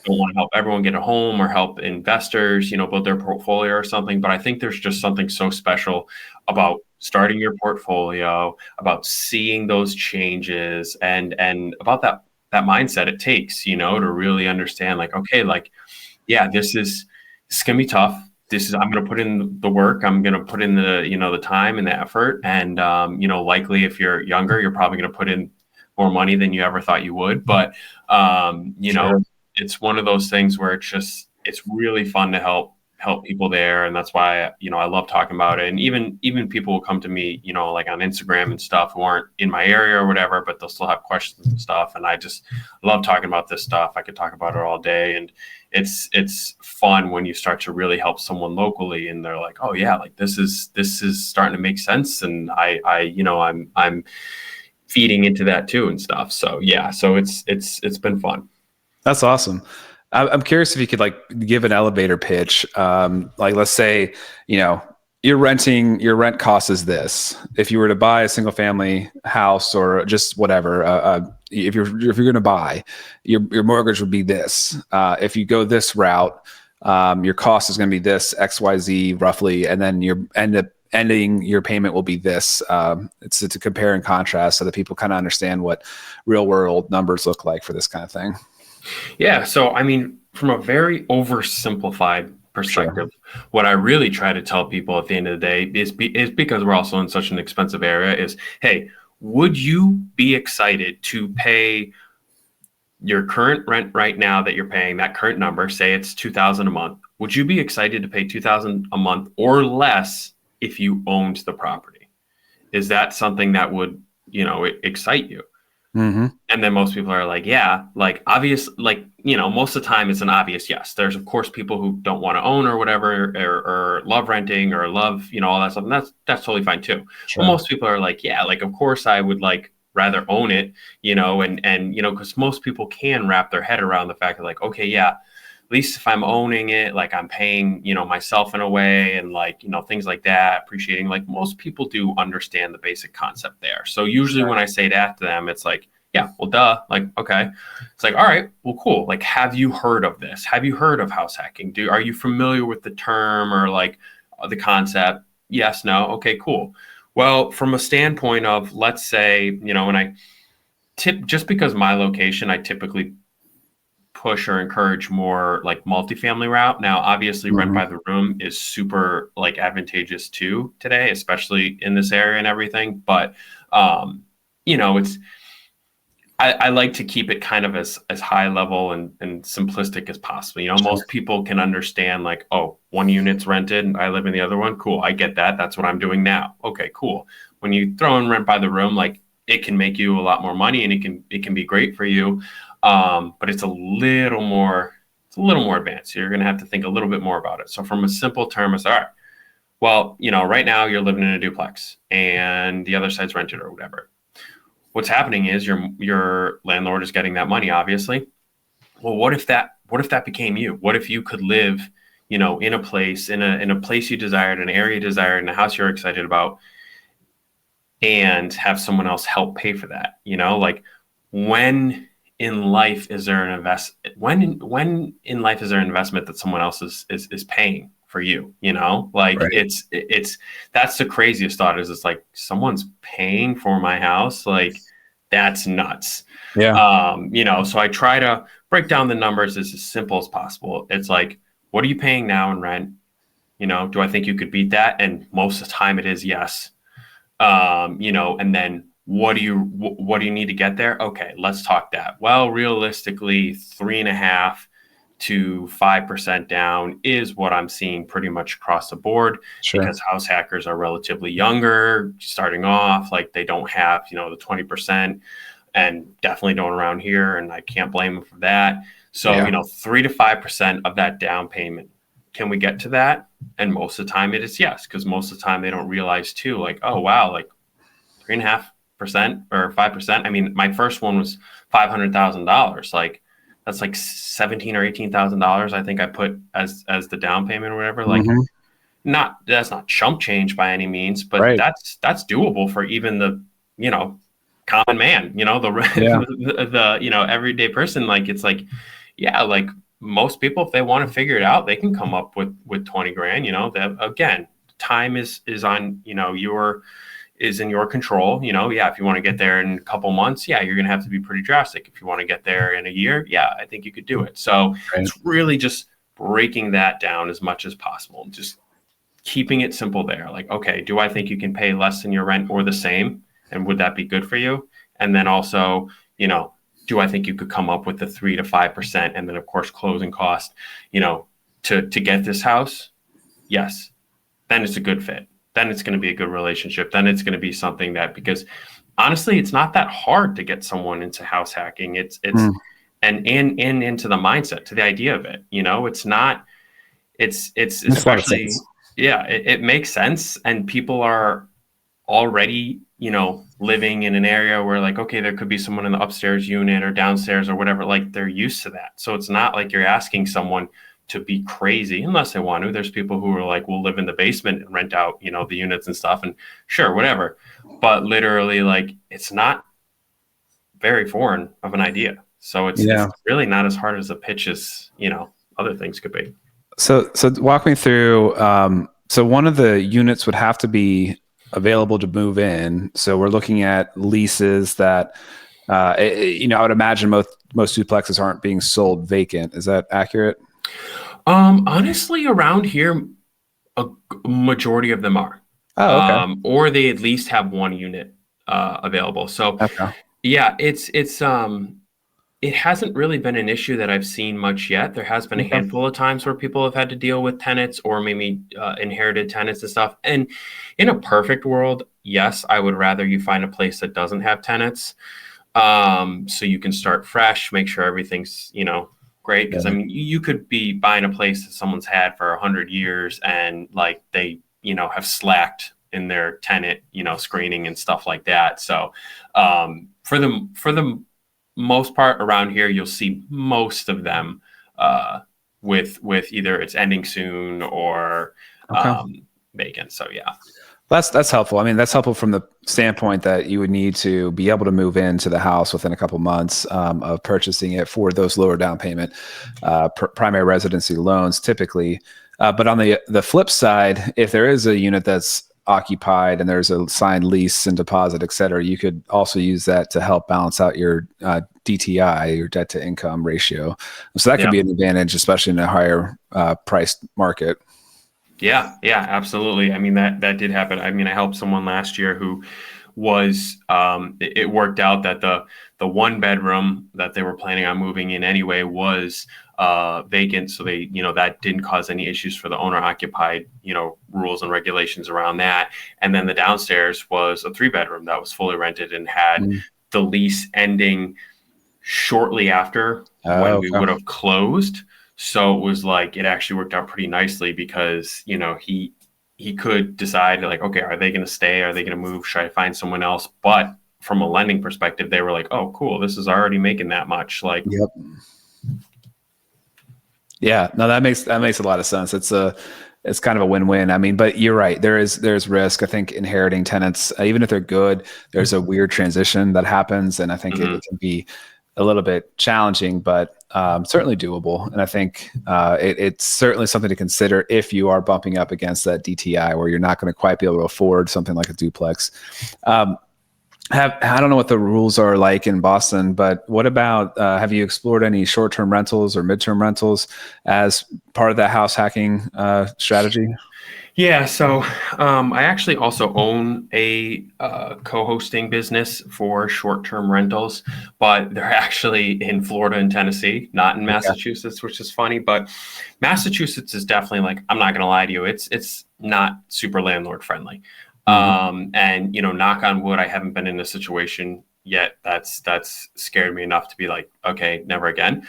don't want to help everyone get a home or help investors, build their portfolio or something. But I think there's just something so special about starting your portfolio, about seeing those changes, and about that mindset it takes, to really understand, like, okay, like, yeah, this is going to be tough. I'm going to put in the work. I'm going to put in the, the time and the effort. And, likely if you're younger, you're probably going to put in more money than you ever thought you would. But, Sure. it's one of those things where it's really fun to help people there. And that's why, I love talking about it. And even people will come to me, like on Instagram and stuff, who aren't in my area or whatever, but they'll still have questions and stuff. And I just love talking about this stuff. I could talk about it all day. And it's fun when you start to really help someone locally and they're like, oh yeah, like this is starting to make sense. And I'm feeding into that too and stuff. So yeah, so it's been fun. That's awesome. I'm curious if you could like give an elevator pitch. Like, let's say, your rent cost is this. If you were to buy a single family house or just whatever, if you're going to buy, your mortgage would be this. If you go this route, your cost is going to be this XYZ roughly, and then your ending your payment will be this. It's to compare and contrast so that people kind of understand what real world numbers look like for this kind of thing. Yeah. So, I mean, from a very oversimplified perspective, sure, what I really try to tell people at the end of the day is because we're also in such an expensive area is, hey, would you be excited to pay your current rent right now that you're paying, that current number, say it's $2,000 a month? Would you be excited to pay $2,000 a month or less if you owned the property? Is that something that would, excite you? Mm-hmm. And then most people are like, yeah, like obvious, like, most of the time it's an obvious yes. There's of course people who don't want to own or whatever, or love renting or love, all that stuff. And that's totally fine too. Sure. But most people are like, yeah, like, of course I would like rather own it, and because most people can wrap their head around the fact that, like, okay, yeah, at least if I'm owning it, like I'm paying, myself in a way, and like, things like that, appreciating, like most people do understand the basic concept there. So usually Sure, when I say that to them, it's like, yeah, well, duh. Like, okay. It's like, all right, well, cool. Like, have you heard of this? Have you heard of house hacking? Are you familiar with the term or like the concept? Yes, no. Okay, cool. Well, from a standpoint of, let's say, when I just because my location, I typically push or encourage more like multifamily route. Now, obviously, mm-hmm, rent by the room is super like advantageous too today, especially in this area and everything. But, it's, I like to keep it kind of as high level and simplistic as possible. sure, Most people can understand, like, oh, one unit's rented and I live in the other one. Cool. I get that. That's what I'm doing now. Okay, cool. When you throw in rent by the room, like, it can make you a lot more money and it can be great for you. But it's a little more advanced. You're going to have to think a little bit more about it. So from a simple term, it's all right. Well, right now you're living in a duplex and the other side's rented or whatever. What's happening is your landlord is getting that money, obviously. Well, what if that became you? What if you could live, in a place, in a place you desired, an area you desired, in a house you're excited about, and have someone else help pay for that? Like, when in life is there an when in life is there an investment that someone else is paying for you, like Right. it's that's the craziest thought is it's like someone's paying for my house. Like that's nuts. Yeah. So I try to break down the numbers as simple as possible. It's like, what are you paying now in rent? Do I think you could beat that? And most of the time it is yes. And then what do you need to get there? Okay, let's talk that. Well, realistically, 3.5 to 5% down is what I'm seeing pretty much across the board. Sure. Because house hackers are relatively younger, starting off, like they don't have, the 20%, and definitely don't around here. And I can't blame them for that. So, 3 to 5% of that down payment. Can we get to that? And most of the time it is yes, because most of the time they don't realize too, like, oh wow, like 3.5% or 5%. I mean, my first one was $500,000. Like that's like $17,000 or $18,000. I think I put as the down payment or whatever. Like, that's not chump change by any means, but Right. that's doable for even the common man. The everyday person. Like it's like, yeah, like most people, if they want to figure it out, they can come up with 20 grand. That again, time is on is in your control. If you want to get there in a couple months, yeah, you're going to have to be pretty drastic. If you want to get there in a year, yeah, I think you could do it. So It's really just breaking that down as much as possible. Just keeping it simple there. Like, okay, do I think you can pay less than your rent or the same? And would that be good for you? And then also, do I think you could come up with the 3 to 5%? And then of course, closing cost, to get this house? Yes. Then it's a good fit. Then it's going to be a good relationship. Then it's going to be something that, because honestly, it's not that hard to get someone into house hacking. It's and into the mindset, to the idea of it. It's not, it's especially, yeah, it makes sense. And people are already, living in an area where like, okay, there could be someone in the upstairs unit or downstairs or whatever, like they're used to that. So it's not like you're asking someone to be crazy unless they want to. There's people who are like, we'll live in the basement and rent out, the units and stuff, and sure, whatever. But literally, like, it's not very foreign of an idea. So it's really not as hard as a pitch as, other things could be. So walk me through. So one of the units would have to be available to move in. So we're looking at leases that, I would imagine most duplexes aren't being sold vacant. Is that accurate? Honestly, around here, a majority of them are. Oh, okay. Or they at least have one unit available. So yeah, it hasn't really been an issue that I've seen much yet. There has been a handful of times where people have had to deal with tenants or maybe inherited tenants and stuff. And in a perfect world, yes, I would rather you find a place that doesn't have tenants, so you can start fresh, make sure everything's, great. Because I mean, you could be buying a place that someone's had for 100 years and like they, have slacked in their tenant, screening and stuff like that. So for the most part around here, you'll see most of them with either it's ending soon or vacant. So yeah. That's helpful. I mean, that's helpful from the standpoint that you would need to be able to move into the house within a couple months of purchasing it for those lower down payment primary residency loans typically. But on the flip side, if there is a unit that's occupied and there's a signed lease and deposit, et cetera, you could also use that to help balance out your DTI, your debt to income ratio. So that could be an advantage, especially in a higher priced market. Yeah, absolutely. I mean, that did happen. I mean, I helped someone last year who was, it worked out that the one bedroom that they were planning on moving in anyway was vacant. So they, that didn't cause any issues for the owner occupied, rules and regulations around that. And then the downstairs was a 3-bedroom that was fully rented and had the lease ending shortly after when we would have closed. So it was like, it actually worked out pretty nicely because, he could decide like, okay, are they going to stay? Are they going to move? Should I find someone else? But from a lending perspective, they were like, oh, cool. This is already making that much. Like, yeah, no, that makes a lot of sense. It's kind of a win-win. I mean, but you're right. There's risk. I think inheriting tenants, even if they're good, there's a weird transition that happens. And I think it can be a little bit challenging, but certainly doable. And I think it's certainly something to consider if you are bumping up against that DTI where you're not going to quite be able to afford something like a duplex. I don't know what the rules are like in Boston, but what about, have you explored any short-term rentals or midterm rentals as part of that house hacking strategy? Yeah, so I actually also own a co-hosting business for short-term rentals, but they're actually in Florida and Tennessee, not in Massachusetts, which is funny. But Massachusetts is definitely like, I'm not going to lie to you, it's not super landlord friendly. And knock on wood, I haven't been in a situation yet that's scared me enough to be like, okay, never again.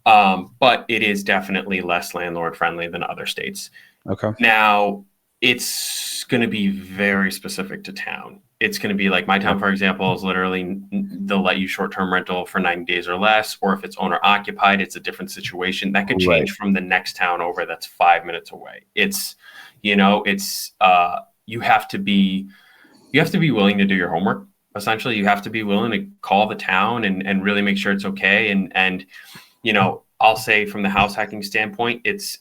But it is definitely less landlord friendly than other states. Okay. Now, it's going to be very specific to town. It's going to be like my town, for example, is literally they'll let you short-term rental for 90 days or less, or if it's owner occupied, it's a different situation. That could change from the next town over that's 5 minutes away. It's, you have to be willing to do your homework. Essentially, you have to be willing to call the town and really make sure it's okay. And I'll say from the house hacking standpoint, it's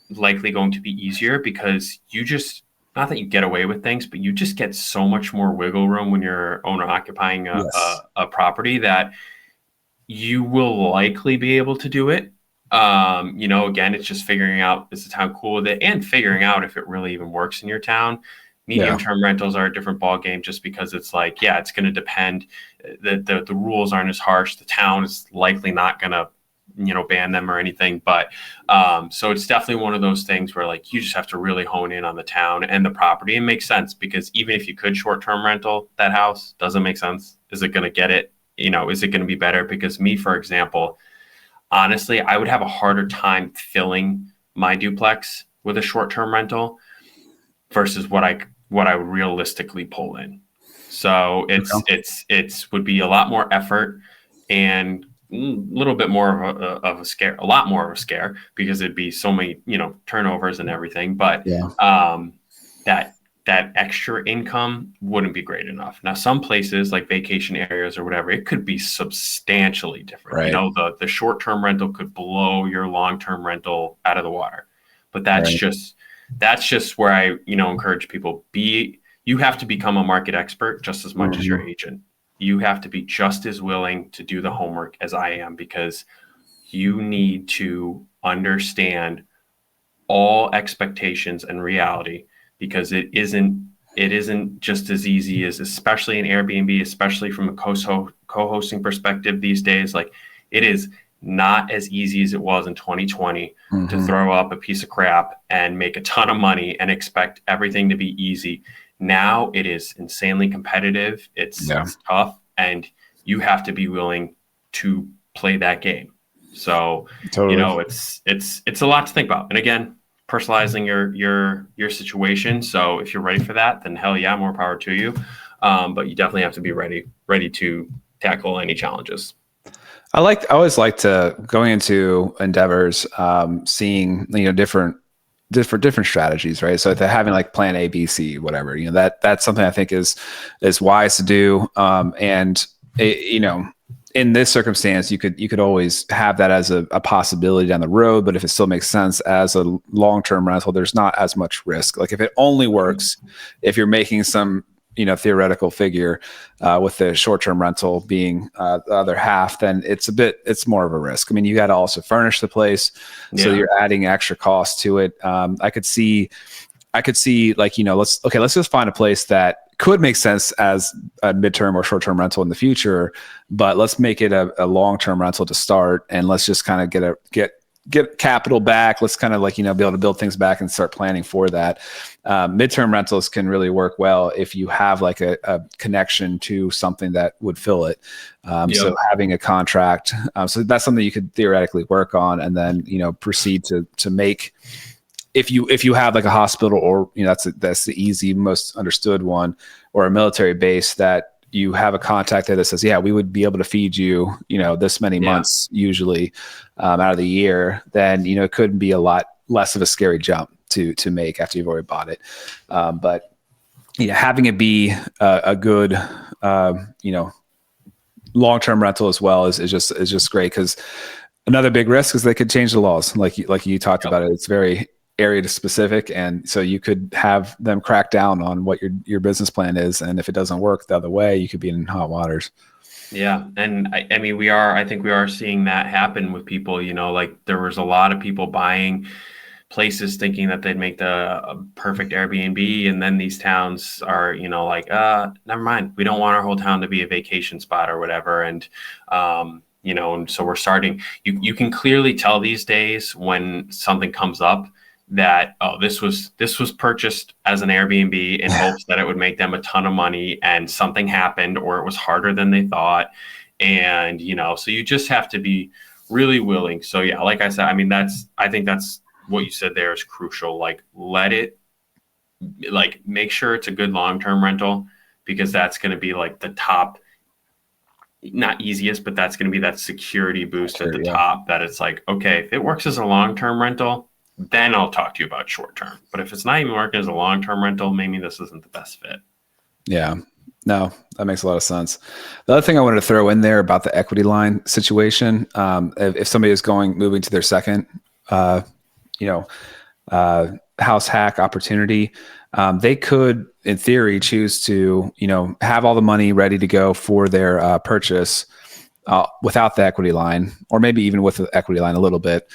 likely going to be easier because you just, not that you get away with things, but you just get so much more wiggle room when you're owner occupying a property that you will likely be able to do it. Again, it's just figuring out, is the town cool with it, and figuring out if it really even works in your town. Medium-term rentals are a different ball game just because it's like, it's going to depend. The rules aren't as harsh. The town is likely not going to, ban them or anything. But so it's definitely one of those things where like you just have to really hone in on the town and the property and make sense, because even if you could short-term rental that house, doesn't make sense. Is it going to get it? Is it going to be better? Because me, for example, honestly, I would have a harder time filling my duplex with a short-term rental versus what I would realistically pull in. So it's would be a lot more effort and a little bit more of a scare, a lot more of a scare, because it'd be so many, turnovers and everything. But that extra income wouldn't be great enough. Now, some places like vacation areas or whatever, it could be substantially different. Right. The short-term rental could blow your long-term rental out of the water. But that's just where I, encourage people, you have to become a market expert just as much as your agent. You have to be just as willing to do the homework as I am, because you need to understand all expectations and reality, because it isn't just as easy as, especially in Airbnb, especially from a co-hosting perspective these days. Like, it is not as easy as it was in 2020 to throw up a piece of crap and make a ton of money and expect everything to be easy. Now it is insanely competitive. It's tough, and you have to be willing to play that game. So, it's a lot to think about. And again, personalizing your situation. So if you're ready for that, then hell yeah, more power to you. But you definitely have to be ready to tackle any challenges. I always like to going into endeavors, seeing different strategies, right? So if they're having like plan A, B, C, whatever, that's something I think is wise to do. In this circumstance, you could always have that as a possibility down the road, but if it still makes sense as a long-term rental, there's not as much risk. Like if it only works, if you're making some theoretical figure with the short-term rental being the other half, then it's more of a risk. I mean, you got to also furnish the place, so you're adding extra cost to it. I could see like, let's just find a place that could make sense as a midterm or short-term rental in the future, but let's make it a long-term rental to start, and let's just kind of get capital back. Let's kind of like, be able to build things back and start planning for that. Midterm rentals can really work well if you have like a connection to something that would fill it. So having a contract, so that's something you could theoretically work on, and then, proceed to make, if you have like a hospital, or, that's the easy, most understood one, or a military base that you have a contact that says, we would be able to feed you, this many months usually out of the year, then, it could be a lot less of a scary jump to make after you've already bought it. But having it be a good, long-term rental as well is just great, because another big risk is they could change the laws, like you talked about it. It's very area specific, and so you could have them crack down on what your business plan is, and if it doesn't work the other way, you could be in hot waters. Yeah. And I mean, I think we are seeing that happen with people, like there was a lot of people buying places thinking that they'd make the perfect Airbnb. And then these towns are, like, never mind. We don't want our whole town to be a vacation spot or whatever. And, and so we're starting, you can clearly tell these days when something comes up that, oh, this was purchased as an Airbnb in hopes that it would make them a ton of money, and something happened, or it was harder than they thought. And, so you just have to be really willing. So yeah, like I said, I mean, I think that's what you said there is crucial. Like, make sure it's a good long-term rental, because that's going to be like the top, not easiest, but that's going to be that security boost at the top, that it's like, okay, if it works as a long-term rental, then I'll talk to you about short-term. But if it's not even working as a long-term rental, maybe this isn't the best fit. Yeah, no, that makes a lot of sense. The other thing I wanted to throw in there about the equity line situation, if somebody is moving to their second, house hack opportunity, they could, in theory, choose to, have all the money ready to go for their purchase without the equity line, or maybe even with the equity line a little bit.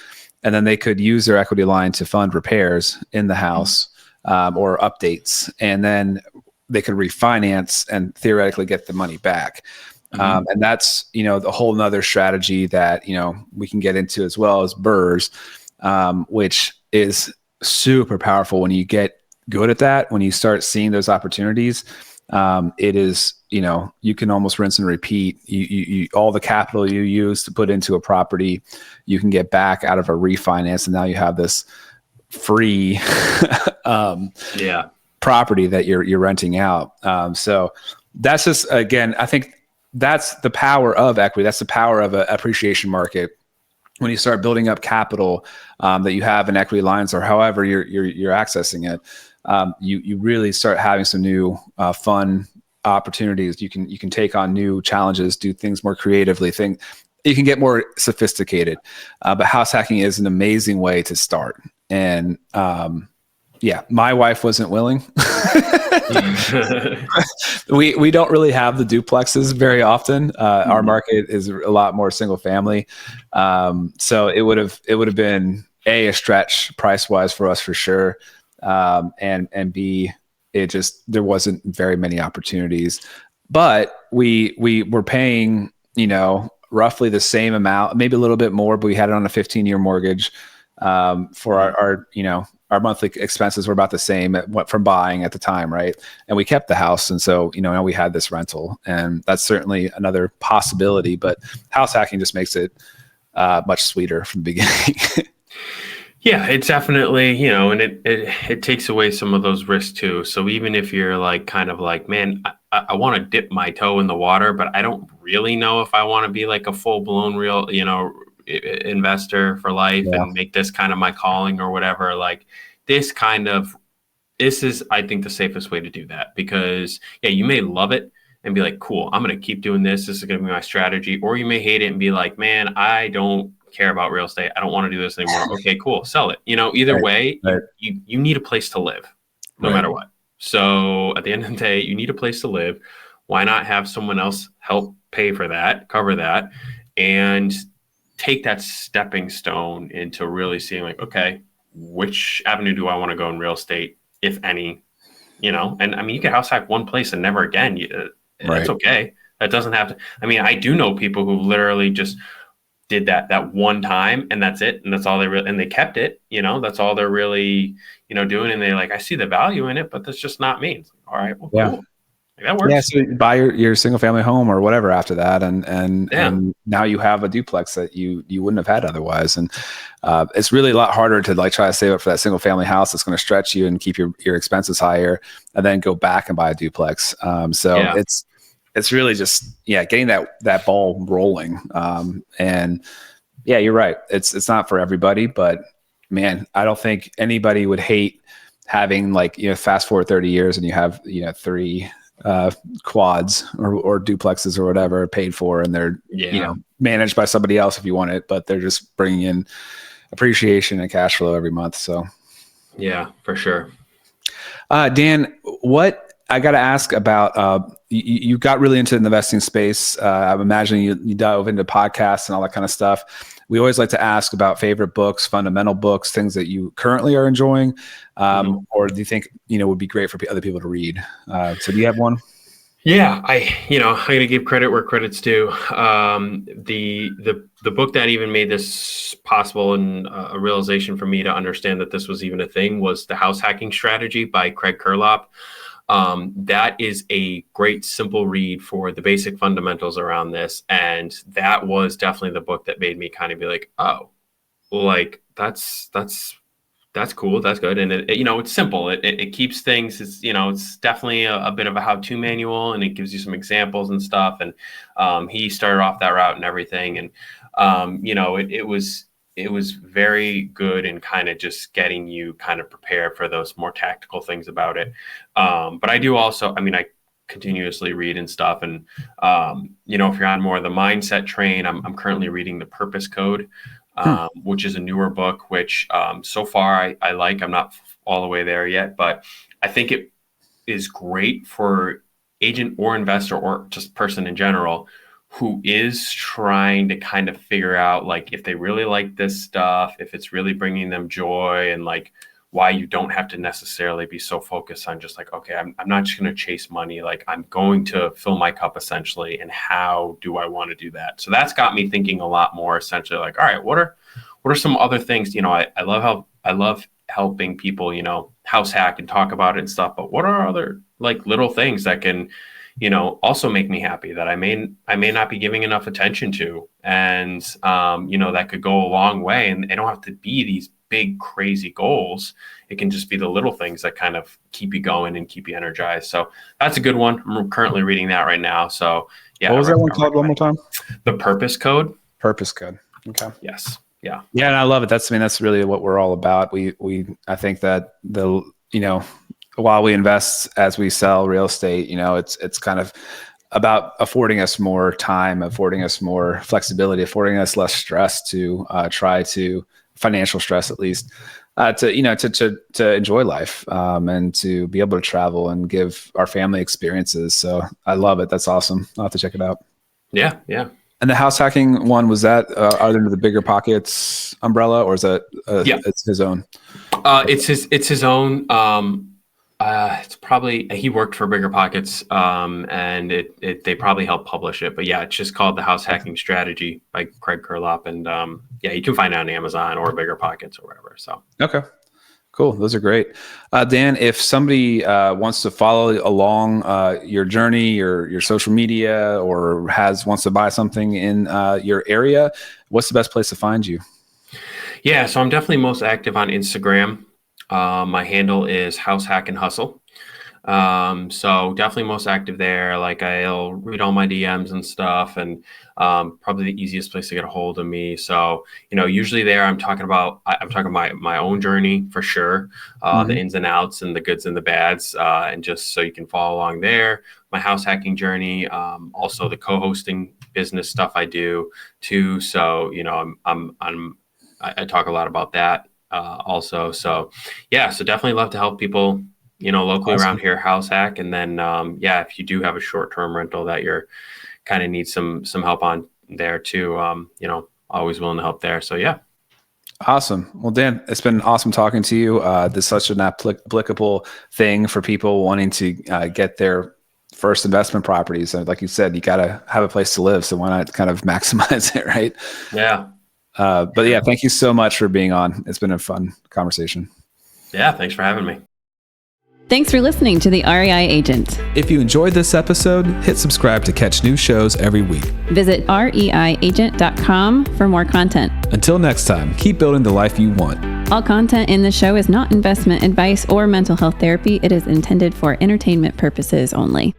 And then they could use their equity line to fund repairs in the house or updates. And then they could refinance and theoretically get the money back. And that's, the whole nother strategy that, we can get into, as well as BRRRRs, which is super powerful when you get good at that. When you start seeing those opportunities, it is, you can almost rinse and repeat. You all the capital you use to put into a property, you can get back out of a refinance, and now you have this free property that you're renting out. So that's just, again, I think that's the power of equity. That's the power of an appreciation market. When you start building up capital that you have in equity lines, or however you're accessing it, you really start having some new fun opportunities. You can take on new challenges, do things more creatively. You can get more sophisticated. But house hacking is an amazing way to start. And my wife wasn't willing. We don't really have the duplexes very often. Our market is a lot more single family. So it would have been a stretch price wise for us for sure. And B, there wasn't very many opportunities, but we were paying, roughly the same amount, maybe a little bit more, but we had it on a 15-year mortgage. For our monthly expenses were about the same from buying at the time. Right. And we kept the house. And so, now we had this rental, and that's certainly another possibility, but house hacking just makes it much sweeter from the beginning. Yeah, it's definitely, and it takes away some of those risks too. So even if you're like, kind of like, man, I want to dip my toe in the water, but I don't really know if I want to be like a full blown real, investor for life and make this kind of my calling or whatever. Like this is, I think, the safest way to do that, because you may love it and be like, cool, I'm going to keep doing this. This is going to be my strategy. Or you may hate it and be like, man, I don't care about real estate. I don't want to do this anymore. Okay, cool. Sell it. Either way, you need a place to live no matter what. So at the end of the day, you need a place to live. Why not have someone else help pay for that, cover that, and take that stepping stone into really seeing like, okay, which avenue do I want to go in real estate, if any, and I mean, you can house hack one place and never again. It's okay. That doesn't have to, I mean, I do know people who literally just did that one time, and that's it. And that's all and they kept it, that's all they're really, doing. And they like, I see the value in it, but that's just not me. It's like, all right, well, cool. Like, that works. Yeah, so you buy your single family home or whatever after that, and now you have a duplex that you wouldn't have had otherwise. And it's really a lot harder to like try to save up for that single family house that's going to stretch you and keep your expenses higher, and then go back and buy a duplex. It's really just getting that ball rolling. And you're right. It's not for everybody, but man, I don't think anybody would hate having fast forward 30 years and you have 3 quads or duplexes or whatever paid for, and they're managed by somebody else if you want it, but they're just bringing in appreciation and cash flow every month. So yeah, for sure. Dan, what I got to ask about, you got really into the investing space. I'm imagining you dove into podcasts and all that kind of stuff. We always like to ask about favorite books, fundamental books, things that you currently are enjoying, or do you think, would be great for other people to read? So do you have one? Yeah, I'm going to give credit where credit's due. The book that even made this possible and a realization for me to understand that this was even a thing was The House Hacking Strategy by Craig Kurlop. That is a great, simple read for the basic fundamentals around this. And that was definitely the book that made me kind of be like, oh, like that's cool. That's good. And it's simple. It keeps things, it's definitely a bit of a how-to manual, and it gives you some examples and stuff. And he started off that route and everything. And, it was very good in kind of just getting you kind of prepared for those more tactical things about it. But I do also, I continuously read and stuff. And, if you're on more of the mindset train, I'm currently reading The Purpose Code, which is a newer book, which so far I like. I'm not all the way there yet, but I think it is great for agent or investor or just person in general who is trying to kind of figure out like if they really like this stuff, if it's really bringing them joy, and like why you don't have to necessarily be so focused on just like, okay, I'm not just going to chase money. Like I'm going to fill my cup essentially. And how do I want to do that? So that's got me thinking a lot more essentially like, all right, what are some other things? I love helping people, house hack and talk about it and stuff, but what are other like little things that can, also make me happy that I may not be giving enough attention to. And, that could go a long way, and they don't have to be these big, crazy goals. It can just be the little things that kind of keep you going and keep you energized. So that's a good one. I'm currently reading that right now. So yeah. What was that one called one more time? The Purpose Code. Purpose Code. Okay. Yes. Yeah. Yeah. And I love it. That's really what we're all about. I think that while we invest as we sell real estate, it's kind of about affording us more time, affording us more flexibility, affording us less stress to try to financial stress, at least, to enjoy life and to be able to travel and give our family experiences. So I love it. That's awesome. I'll have to check it out. Yeah. Yeah. And the house hacking one, was that under the Bigger Pockets umbrella, or is that it's his own? It's his own. It's probably, he worked for Bigger Pockets, and they probably helped publish it. But yeah, it's just called The House Hacking Strategy by Craig Kurlop, and you can find it on Amazon or Bigger Pockets or whatever. So okay, cool, those are great. Dan, if somebody wants to follow along your journey, your social media, or wants to buy something in your area, what's the best place to find you? Yeah, so I'm definitely most active on Instagram. My handle is House Hack and Hustle. So definitely most active there. Like I'll read all my DMs and stuff, and probably the easiest place to get a hold of me. So, usually there I'm talking about my own journey for sure, the ins and outs and the goods and the bads, and just so you can follow along there, my house hacking journey, also the co-hosting business stuff I do too. So, I talk a lot about that. Also. So yeah, so definitely love to help people, locally around here, house hack. And then, if you do have a short-term rental that you're kind of need some help on there too, always willing to help there. So yeah. Awesome. Well, Dan, it's been awesome talking to you. This is such an applicable thing for people wanting to get their first investment properties. And like you said, you got to have a place to live. So why not kind of maximize it, right? Yeah. But yeah, thank you so much for being on. It's been a fun conversation. Yeah, thanks for having me. Thanks for listening to the REI Agent. If you enjoyed this episode, hit subscribe to catch new shows every week. Visit reiagent.com for more content. Until next time, keep building the life you want. All content in the show is not investment advice or mental health therapy. It is intended for entertainment purposes only.